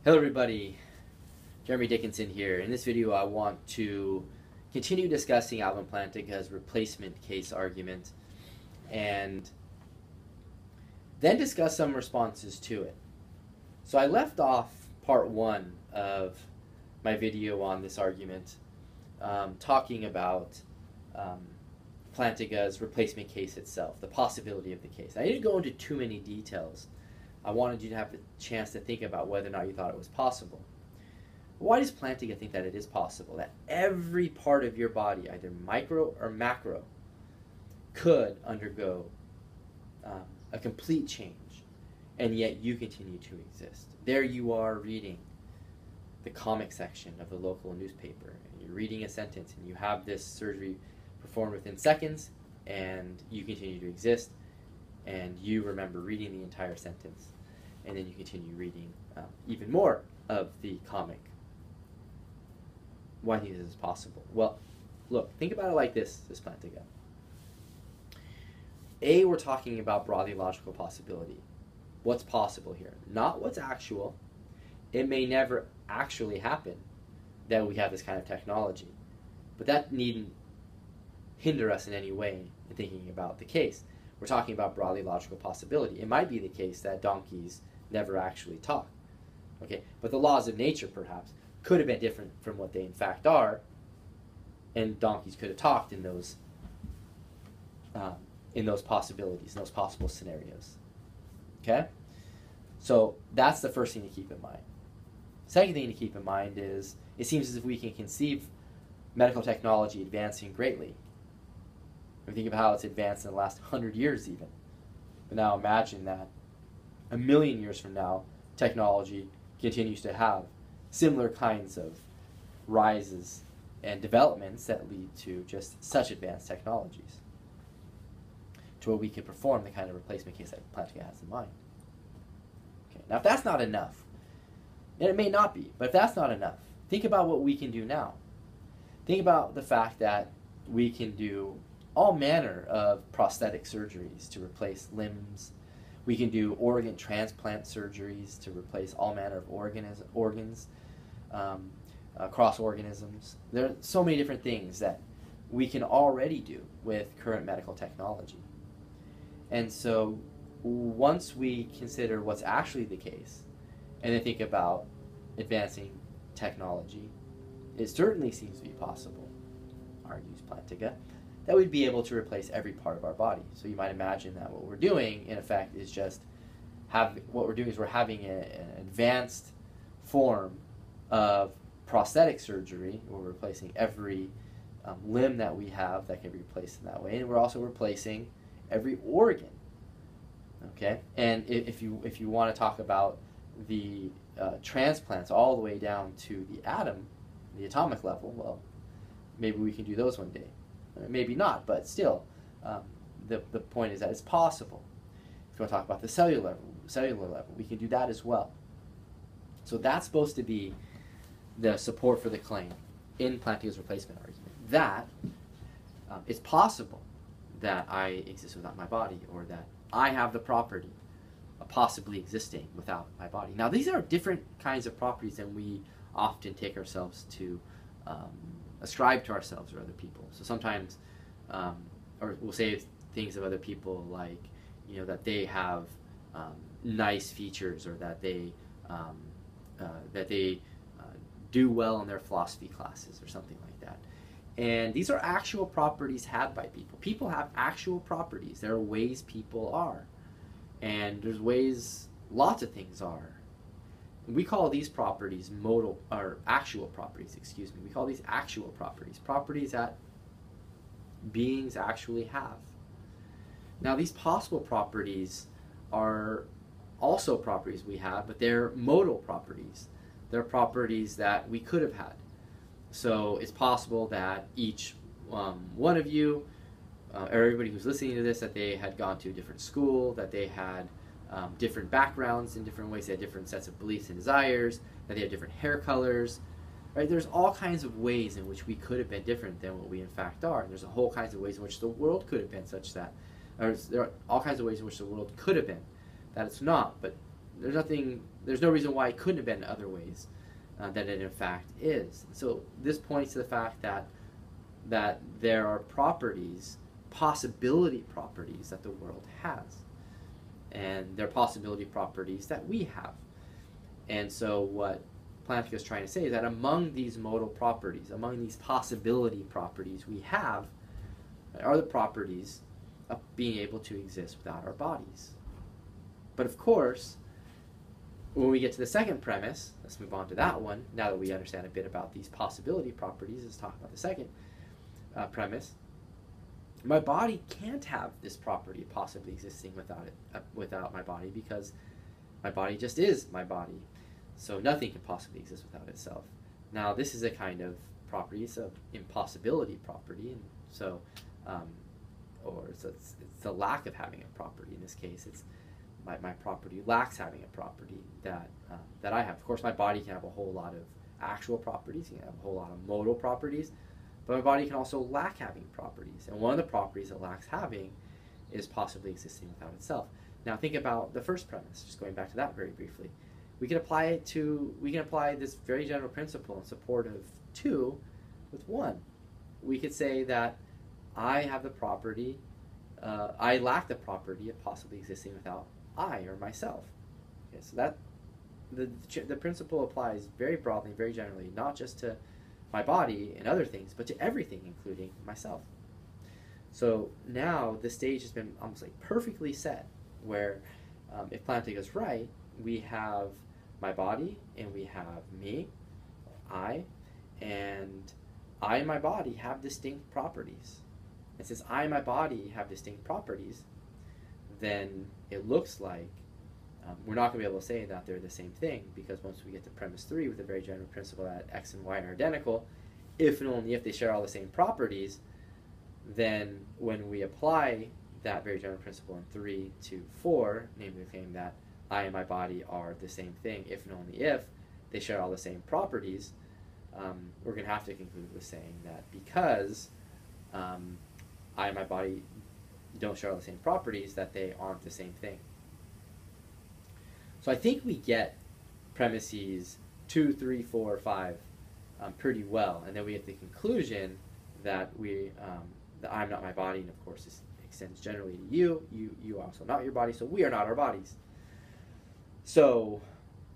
Hello everybody, Jeremy Dickinson here. In this video I want to continue discussing Alvin Plantinga's replacement case argument and then discuss some responses to it. So I left off part one of my video on this argument talking about Plantinga's replacement case itself, the possibility of the case. I didn't go into too many details. I wanted you to have the chance to think about whether or not you thought it was possible. Why does Plantinga think that it is possible that every part of your body, either micro or macro, could undergo a complete change, and yet you continue to exist? There you are reading the comic section of the local newspaper, and you're reading a sentence, and you have this surgery performed within seconds, and you continue to exist, and you remember reading the entire sentence, and then you continue reading even more of the comic. Why do you think this is possible? Well, look, think about it like this Plantinga. A, we're talking about broadly logical possibility. What's possible here? Not what's actual. It may never actually happen that we have this kind of technology, but that needn't hinder us in any way in thinking about the case. We're talking about broadly logical possibility. It might be the case that donkeys never actually talk, okay? But the laws of nature, perhaps, could have been different from what they in fact are, and donkeys could have talked in those possibilities, in those possible scenarios, okay? So that's the first thing to keep in mind. Second thing to keep in mind is it seems as if we can conceive medical technology advancing greatly. We think about how it's advanced in the last 100 years even. But now imagine that 1,000,000 years from now, technology continues to have similar kinds of rises and developments that lead to just such advanced technologies, to where we can perform the kind of replacement case that Plantinga has in mind. Okay. Now if that's not enough, and it may not be, but if that's not enough, think about what we can do now. Think about the fact that we can do all manner of prosthetic surgeries to replace limbs. We can do organ transplant surgeries to replace all manner of organs, cross organisms. There are so many different things that we can already do with current medical technology. And so once we consider what's actually the case, and then think about advancing technology, it certainly seems to be possible, argues Plantinga, that we'd be able to replace every part of our body. So you might imagine that what we're doing, in effect, is just we're having an advanced form of prosthetic surgery. We're replacing every limb that we have that can be replaced in that way, and we're also replacing every organ. Okay, and if you want to talk about the transplants all the way down to the atom, the atomic level, well, maybe we can do those one day. Maybe not, but still, the point is that it's possible. If you want to talk about the cellular level, we can do that as well. So that's supposed to be the support for the claim in Plantinga's replacement argument, that it's possible that I exist without my body, or that I have the property of possibly existing without my body. Now, these are different kinds of properties than we often take ourselves to ascribe to ourselves or other people. So sometimes, or we'll say things of other people like, that they have nice features, or that they do well in their philosophy classes, or something like that. And these are actual properties had by people. People have actual properties. There are ways people are, and there's ways lots of things are. We call these properties actual properties, excuse me. We call these actual properties, properties that beings actually have. Now, these possible properties are also properties we have, but they're modal properties. They're properties that we could have had. So it's possible that each one of you, or everybody who's listening to this, that they had gone to a different school, that they had different backgrounds in different ways, they had different sets of beliefs and desires, that they had different hair colors, right? There's all kinds of ways in which we could have been different than what we in fact are. And there's a whole kinds of ways in which the world could have been such that, or there are all kinds of ways in which the world could have been that it's not, but there's no reason why it couldn't have been other ways that it in fact is. So this points to the fact that there are properties, possibility properties that the world has, and there are possibility properties that we have. And so what Plantinga is trying to say is that among these modal properties, among these possibility properties we have, are the properties of being able to exist without our bodies. But of course, when we get to the second premise, let's move on to that one. Now that we understand a bit about these possibility properties, let's talk about the second premise. My body can't have this property of possibly existing without my body, because my body just is my body. So nothing can possibly exist without itself. Now this is a kind of property, it's an impossibility property, and so it's the lack of having a property. In this case, it's my property lacks having a property that I have. Of course, my body can have a whole lot of actual properties, it can have a whole lot of modal properties, but my body can also lack having properties. And one of the properties it lacks having is possibly existing without itself. Now think about the first premise, just going back to that very briefly. We can apply this very general principle in support of 2 with 1. We could say that I have the property, I lack the property of possibly existing without I or myself. Okay, so that the principle applies very broadly, very generally, not just to my body and other things, but to everything, including myself. So now the stage has been almost like perfectly set, where if Plantinga is right, we have my body and we have me, I, and my body have distinct properties. And since I and my body have distinct properties, then it looks like we're not going to be able to say that they're the same thing, because once we get to premise 3 with the very general principle that x and y are identical, if and only if they share all the same properties, then when we apply that very general principle in 3 to 4, namely the claim that I and my body are the same thing if and only if they share all the same properties, we're going to have to conclude with saying that because I and my body don't share all the same properties, that they aren't the same thing. So I think we get premises 2, 3, 4, 5 pretty well, and then we get the conclusion that that I'm not my body, and of course this extends generally to you. You are also not your body, so we are not our bodies. So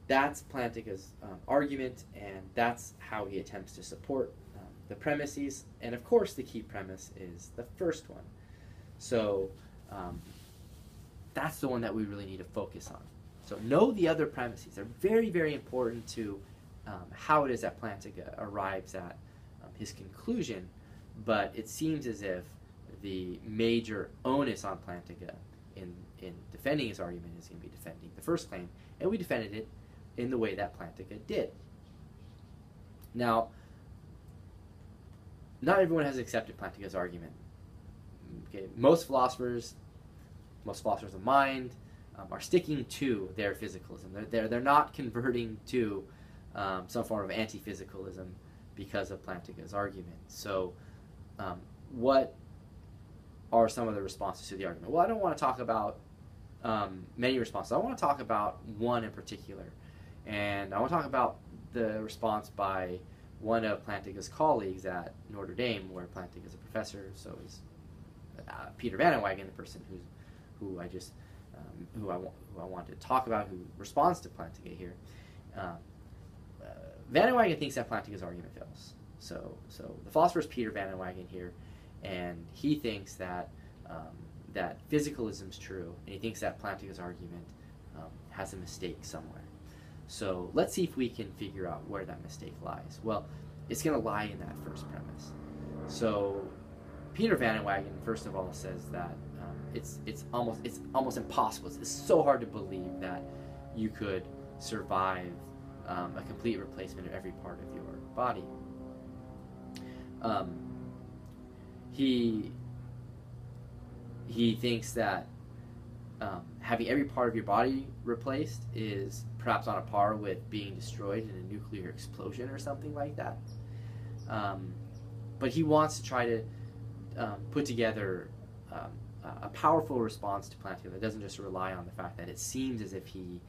that's Plantinga's argument, and that's how he attempts to support the premises. And of course the key premise is the first one. So that's the one that we really need to focus on. So know the other premises. They're very, very important to how it is that Plantinga arrives at his conclusion, but it seems as if the major onus on Plantinga in defending his argument is going to be defending the first claim, and we defended it in the way that Plantinga did. Now, not everyone has accepted Plantinga's argument. Okay, most philosophers of mind are sticking to their physicalism. They're not converting to some form of anti-physicalism because of Plantinga's argument. So what are some of the responses to the argument? Well, I don't want to talk about many responses. I want to talk about one in particular. And I want to talk about the response by one of Plantinga's colleagues at Notre Dame, where Plantinga is a professor. So is Peter Van Wagenen, the person who I want to talk about, who responds to Plantinga here. Van Wagenen thinks that Plantinga's argument fails. So the philosopher is Peter Van Wagenen here, and he thinks that that physicalism is true, and he thinks that Plantinga's argument has a mistake somewhere. So let's see if we can figure out where that mistake lies. Well, it's going to lie in that first premise. So Peter Van Wagenen, first of all, says that it's almost impossible. It's so hard to believe that you could survive a complete replacement of every part of your body. He thinks that having every part of your body replaced is perhaps on a par with being destroyed in a nuclear explosion or something like that. But he wants to try to put together a powerful response to Plantinga that doesn't just rely on the fact that it seems as if he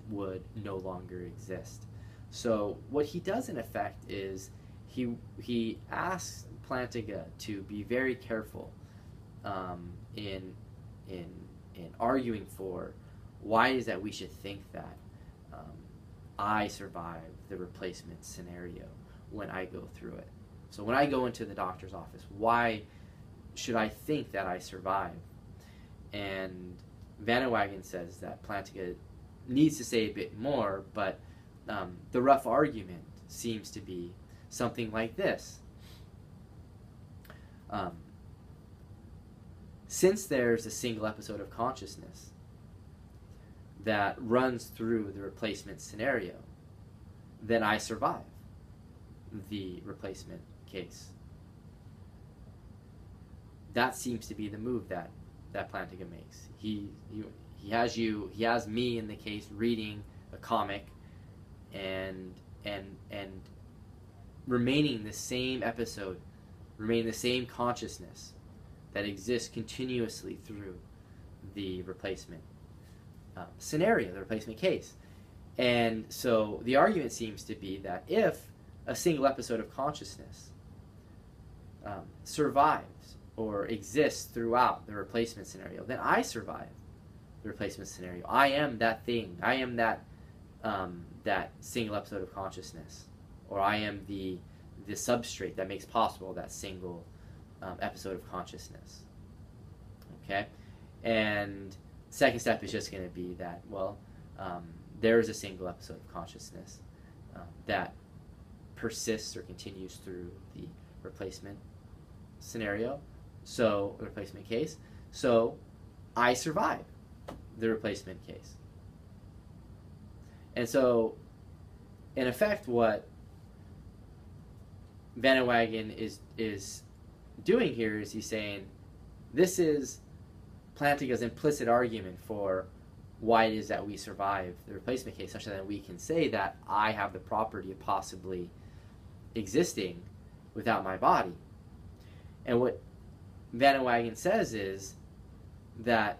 would no longer exist. So what he does in effect is he asks Plantinga to be very careful in arguing for why is that we should think that I survive the replacement scenario when I go through it. So when I go into the doctor's office, why should I think that I survive? And Van Wagen says that Plantinga needs to say a bit more, but the rough argument seems to be something like this. Since there's a single episode of consciousness that runs through the replacement scenario, then I survive the replacement case. That seems to be the move that Plantinga makes. He has me in the case reading a comic and remaining the same episode, remaining the same consciousness that exists continuously through the replacement scenario, the replacement case. And so the argument seems to be that if a single episode of consciousness survives or exists throughout the replacement scenario, then I survive the replacement scenario. I am that thing. I am that single episode of consciousness, or I am the substrate that makes possible that single episode of consciousness. Okay, and second step is just going to be that, well, there is a single episode of consciousness that persists or continues through the replacement scenario, so the replacement case. So I survive the replacement case. And so, in effect, what Van Wagen is doing here is he's saying, this is Plantinga's implicit argument for why it is that we survive the replacement case, such that we can say that I have the property of possibly existing without my body. And what Van Wagen says is that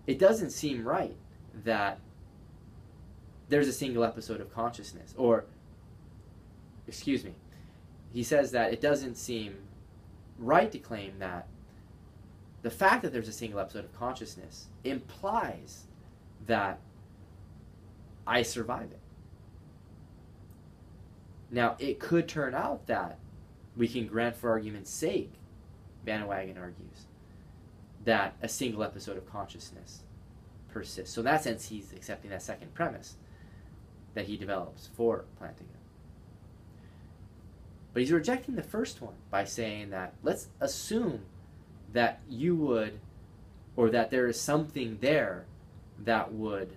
it doesn't seem right that there's a single episode of consciousness, or, excuse me, he says that it doesn't seem right to claim that the fact that there's a single episode of consciousness implies that I survive it. Now, it could turn out that we can grant, for argument's sake, Van Wagen argues, that a single episode of consciousness persists. So in that sense, he's accepting that second premise that he develops for Plantinga. But he's rejecting the first one by saying that, let's assume that you would, or that there is something there that would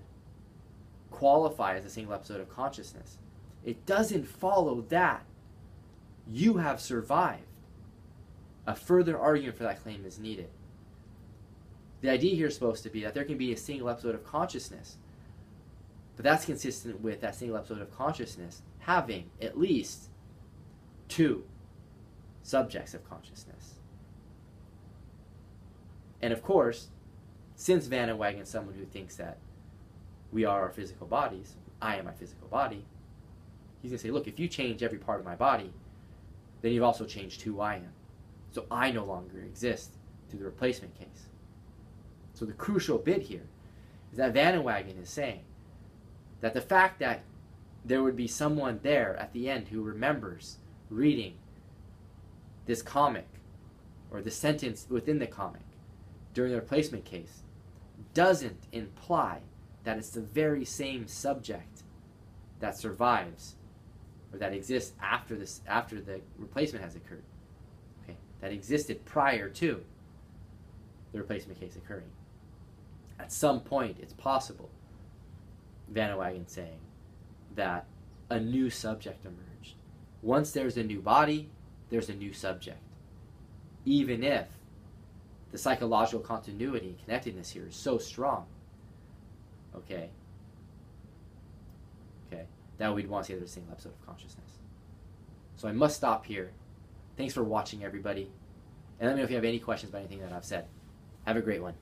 qualify as a single episode of consciousness. It doesn't follow that you have survived. A further argument for that claim is needed. The idea here is supposed to be that there can be a single episode of consciousness, but that's consistent with that single episode of consciousness having at least two subjects of consciousness. And of course, since Van Wagen is someone who thinks that we are our physical bodies, I am my physical body, he's going to say, look, if you change every part of my body, then you've also changed who I am. So I no longer exist through the replacement case. So the crucial bit here is that Van Wagen is saying that the fact that there would be someone there at the end who remembers reading this comic or the sentence within the comic during the replacement case doesn't imply that it's the very same subject that survives or that exists after the replacement has occurred. Okay, that existed prior to the replacement case occurring. At some point, it's possible, Van Wagen saying, that a new subject emerged. Once there's a new body, there's a new subject. Even if the psychological continuity and connectedness here is so strong, okay, that we'd want to say there's a single episode of consciousness. So I must stop here. Thanks for watching, everybody. And let me know if you have any questions about anything that I've said. Have a great one.